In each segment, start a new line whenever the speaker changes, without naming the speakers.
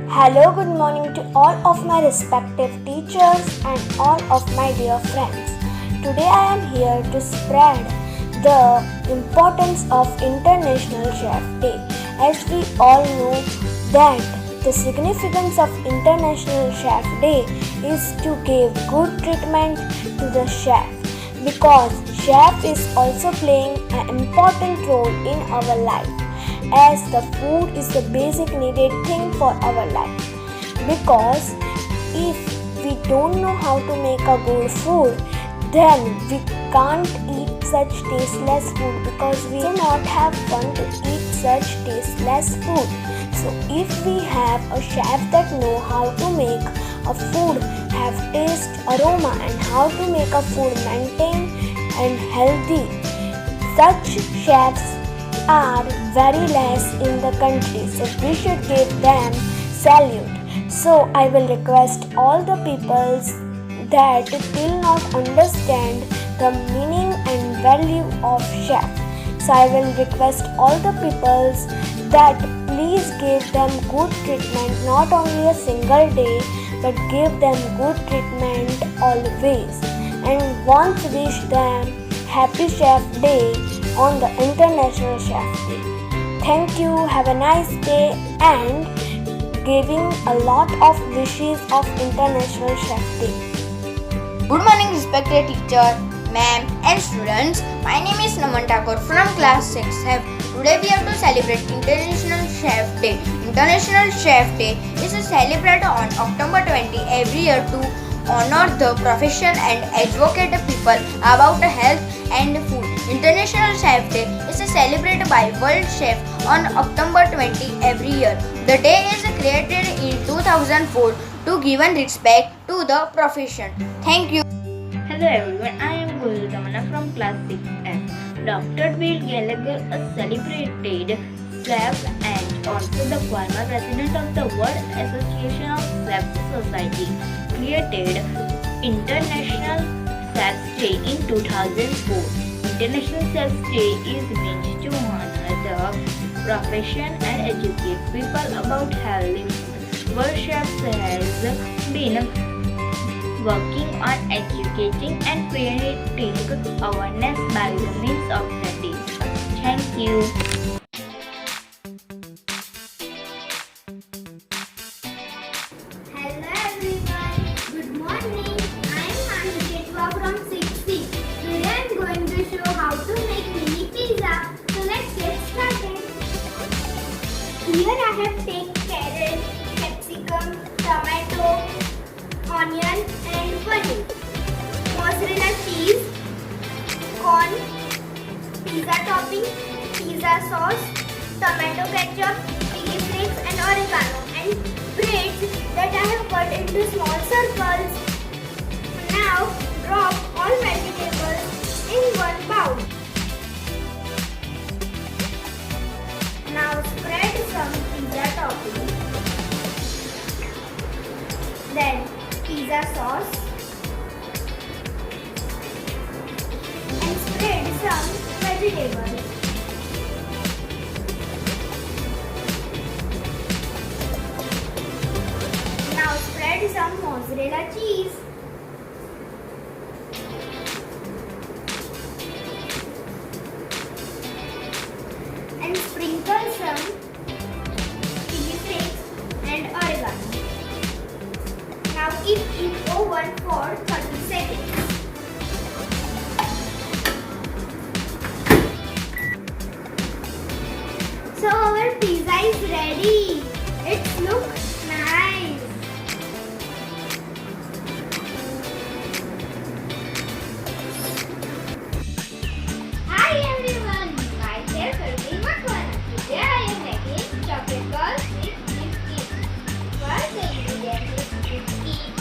Hello, good morning to all of my respective teachers and all of my dear friends. Today I am here to spread the importance of International Chef Day. As we all know that the significance of International Chef Day is to give good treatment to the chef, because chef is also playing an important role in our life, as the food is the basic needed thing for our life. Because if we don't know how to make a good food, then we can't eat such tasteless food, because we do not have fun to eat such tasteless food. So if we have a chef that know how to make a food have taste, aroma, and how to make a food maintain and healthy, such chefs are very less in the country, so we should give them salute. So I will request all the peoples that still not understand the meaning and value of chef. So I will request all the peoples that please give them good treatment, not only a single day, but give them good treatment always. And once wish them Happy Chef Day on the International Chef Day. Thank you, have a nice day, and giving a lot of wishes of International Chef Day.
Good morning, respected teacher, ma'am and students. My name is Naman Thakur from class 6F. Today we have to celebrate International Chef Day. International Chef Day is celebrated on October 20 every year to honor the profession and advocate the people about health and food. International Chef Day is celebrated by World Chef on October 20 every year. The day is created in 2004 to give respect to the profession. Thank you.
Hello everyone, I am Guru Tamana from class 6F. Dr. Bill Gallagher, a celebrated chef and also the former president of the World Association of Chefs Society, created International Chef's Day in 2004. International Chef's Day is meant to honor the profession and educate people about healthy food. World Chefs has been working on educating and creating awareness by the means of the day. Thank you.
Hello everyone, good morning. I am Anujitwa from 6C. Today I am going to show how to make mini pizza. So let's get started. Here I have taken carrot, capsicum, tomato, onion and paneer, mozzarella cheese, corn, pizza topping, pizza sauce, tomato ketchup, chili flakes and oregano, and breads that I have cut into small circles. Now drop all vegetables in one bowl. Now spread some pizza topping, then pizza sauce, and spread some vegetables. Now spread some mozzarella cheese. And sprinkle some chili flakes and oregano. Now keep in oven for 30 seconds. So our pizza is ready. It looks nice. Hi everyone, myself Arvind Makwana. Today I am making chocolate balls with biscuits. First the ingredients is biscuits,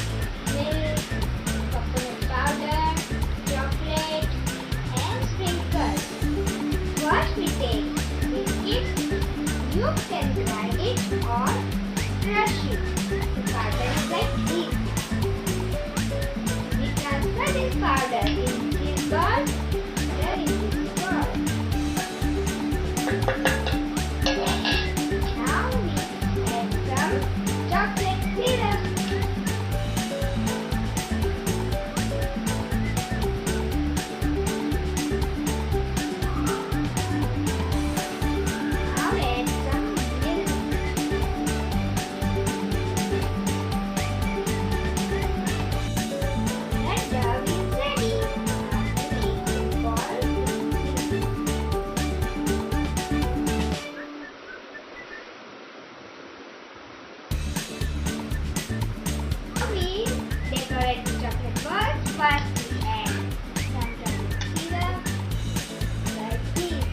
milk, coconut powder, chocolate and sprinkles. First we take biscuits. You can grind it or crush it. The powder is like this. We transfer this powder in this bowl. Here is this bowl. Now we add some chocolate syrup. Now add some milk. That dough is ready. Now we ball. We decorate the chocolate balls. First we add some chocolate syrup like this.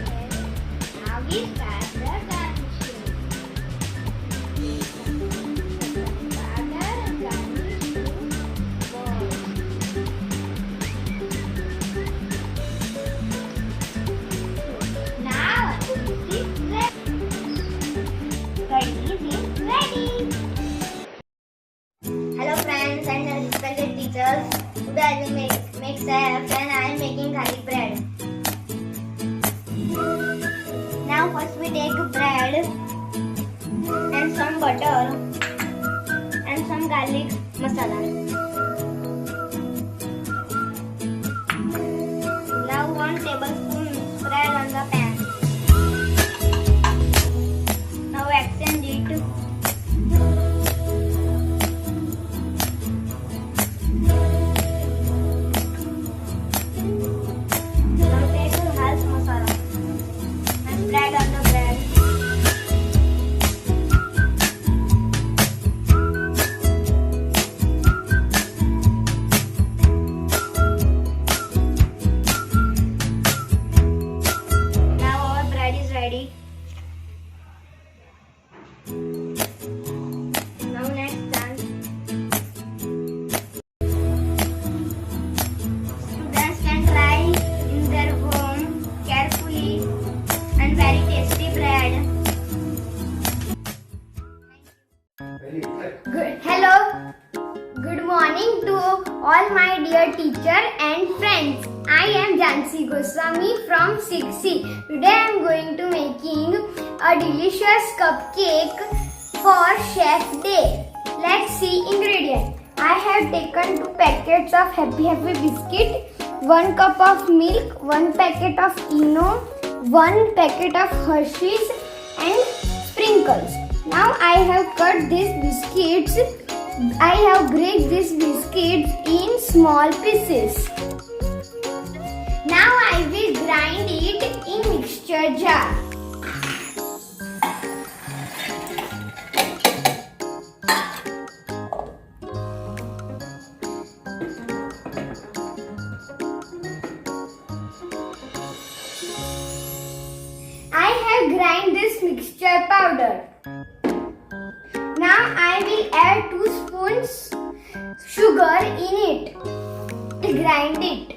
And now we start the garnishing. Powder and garnish the balls. Now this is ready. This is ready.
Hello friends and respected teachers. Today I will make chef and I am making garlic bread. Now first we take bread and some butter and some garlic masala. Now 1 tablespoon spread on the pan. Now extend it. Now take half masala and spread on the bread. Now our bread is ready. Now next dance. Students can try in their home carefully and very tasty bread.
Hello. Good morning to all my dear teacher and friends. I am Jansi Goswami from 6C. Today I am going to making a delicious cupcake for Chef Day. Let's see ingredients. I have taken 2 packets of Happy biscuit, 1 cup of milk, 1 packet of Eno, 1 packet of Hershey's and sprinkles. Now I have cut these biscuits. I have break these biscuits in small pieces. Now I will grind it in mixture jar. I have grind this mixture powder. Now I will add 2 spoons sugar in it. Grind it.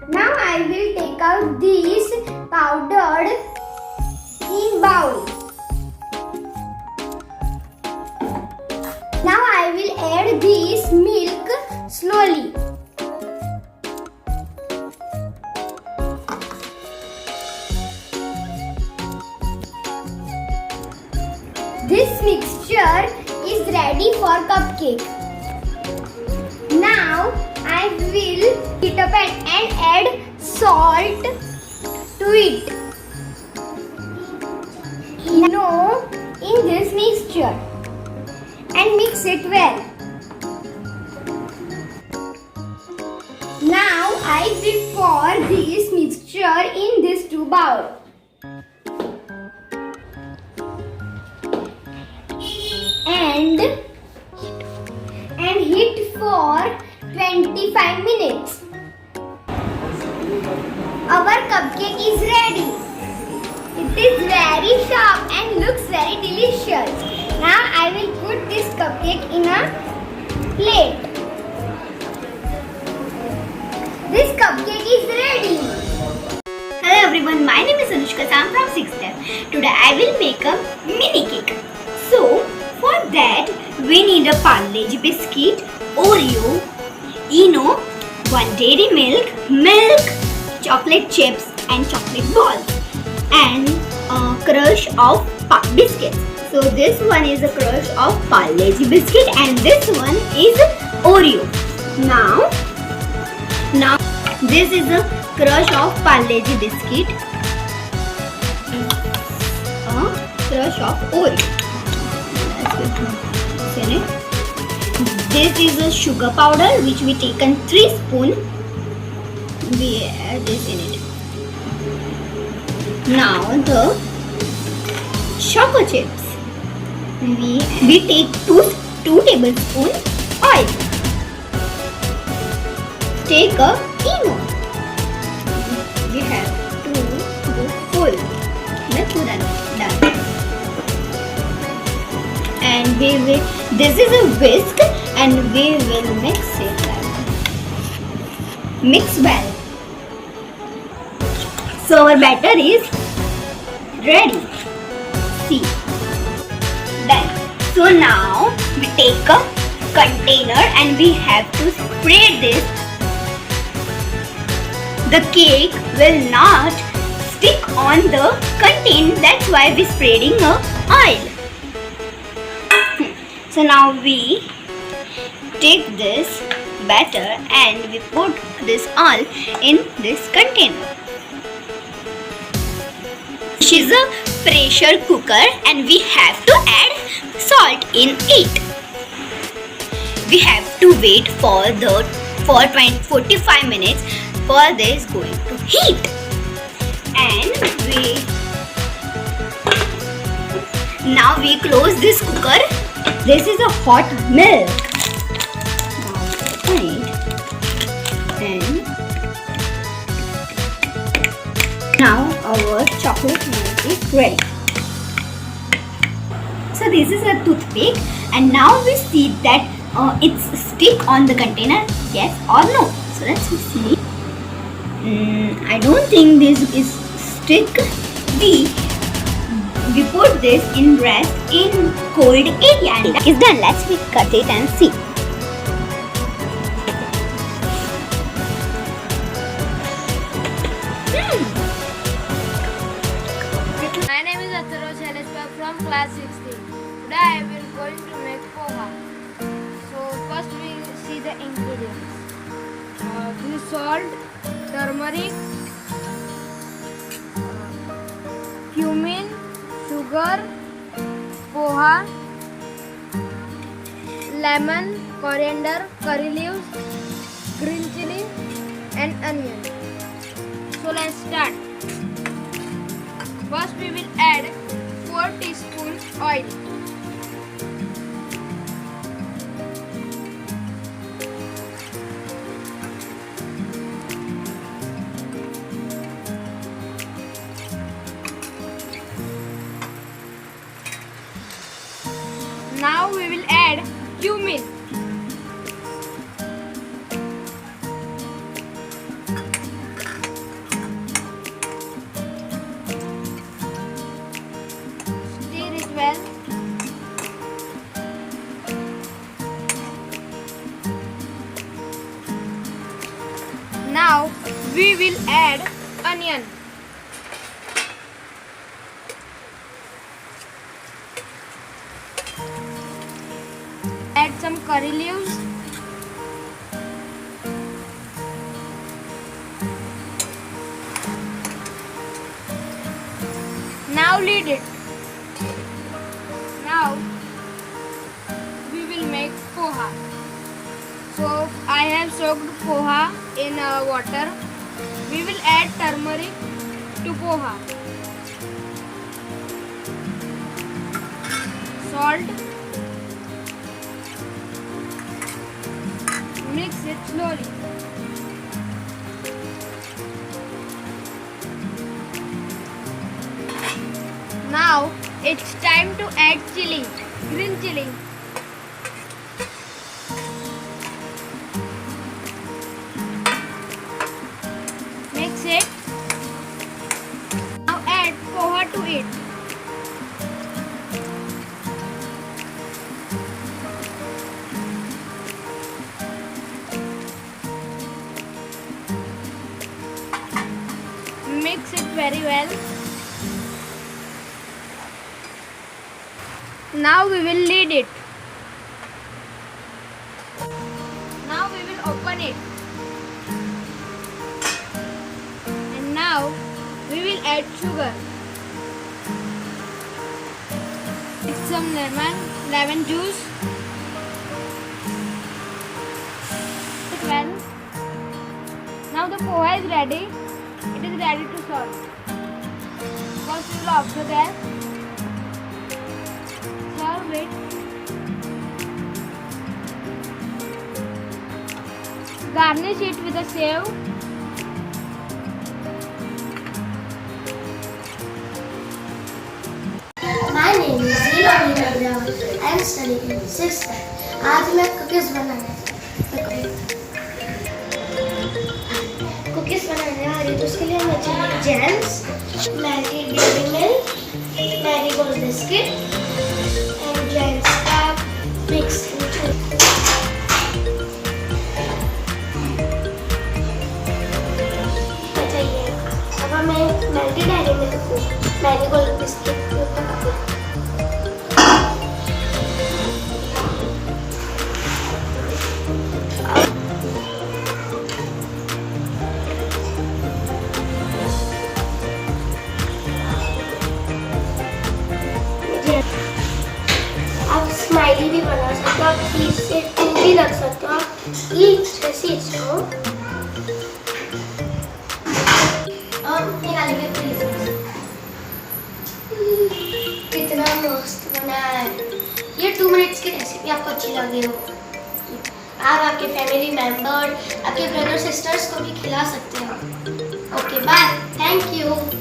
Now I will take out these powdered in bowl. Now I will add this milk slowly. This mixture is ready for cupcake. Now I will heat up and add salt to it. Eno in this mixture and mix it well. Now I will pour this mixture in this 2 bowl. And heat for 25 minutes. Our cupcake is ready. It is very sharp and looks very delicious. Now I will put this cupcake in a plate. This cupcake is ready.
Hello everyone, my name is Anushka. I'm from 6th F. Today I will make a mini cake. So for that we need a Parle-G biscuit, Oreo, Eno, 1 dairy milk, chocolate chips and chocolate balls, and a crush of biscuits. So this one is a crush of Parle-G biscuit, and this one is Oreo. Now this is a crush of Parle-G biscuit, a crush of Oreo. This is a sugar powder which we taken 3 spoon. We add this in it. Now the choco chips. We take 2 tablespoon oil. Take a Eno. We have to go full. Let's put that done. And this is a whisk, and we will mix it. Mix well. So our batter is ready. See. Done. So now we take a container and we have to spread this. The cake will not stick on the container. That's why we're spreading a oil. So now we take this batter and we put this all in this container. This is a pressure cooker and we have to add salt in it. We have to wait for 45 minutes for this going to heat. And now we close this cooker. This is a hot milk. Now open it. And now our chocolate milk is ready. So this is a toothpick, and now we see that it's stick on the container, yes or no. So let's see. I don't think this is stick. We put this in rest in cold area, and that is done. Let's cut it and see.
My name is Atharo Shalespa from class 16. Today I will going to make poha. So first we see the ingredients. This is salt, turmeric, cumin, sugar, poha, lemon, coriander, curry leaves, green chili and onion. So let's start. First we will add 4 teaspoons oil. Now we will add cumin. Stir it well. Now we will add onion. Add some curry leaves. Now lid it. Now we will make poha. So I have soaked poha in water. We will add turmeric to poha. Salt. Mix it slowly. Now it's time to add chili, green chili. Mix it. Now add poha to it. mix it very well. Now we will knead it. Now we will open it. And now we will add sugar. With some lemon juice. Well, now the poha is ready. It is ready to serve. First we will off the gas. Serve it. Garnish it with a sev.
My name is Zila Agrawal. I am studying in 6th grade. आज मैं cookies बनाने वाली हूँ। तो उसके लिए हमें चाहिए gems, Maggi dairy milk, Marigold biscuit and gems का मिक्स चाहिए। अब हमें मैगी डेयरी मिल्क को मैरीगोल्ड बिस्किट को आप स्माइली भी बना सकते हो, आप ई से टिन भी रख सकते हो, आप ई जैसी इसको और निकालेंगे फ्रीज में। कितना मस्त बना है ये। 2 मिनट्स की रेसिपी आपको अच्छी लगी हो, आप आपके फैमिली मेंबर, आपके ब्रदर सिस्टर्स को भी खिला सकते हो। Okay bye, thank you.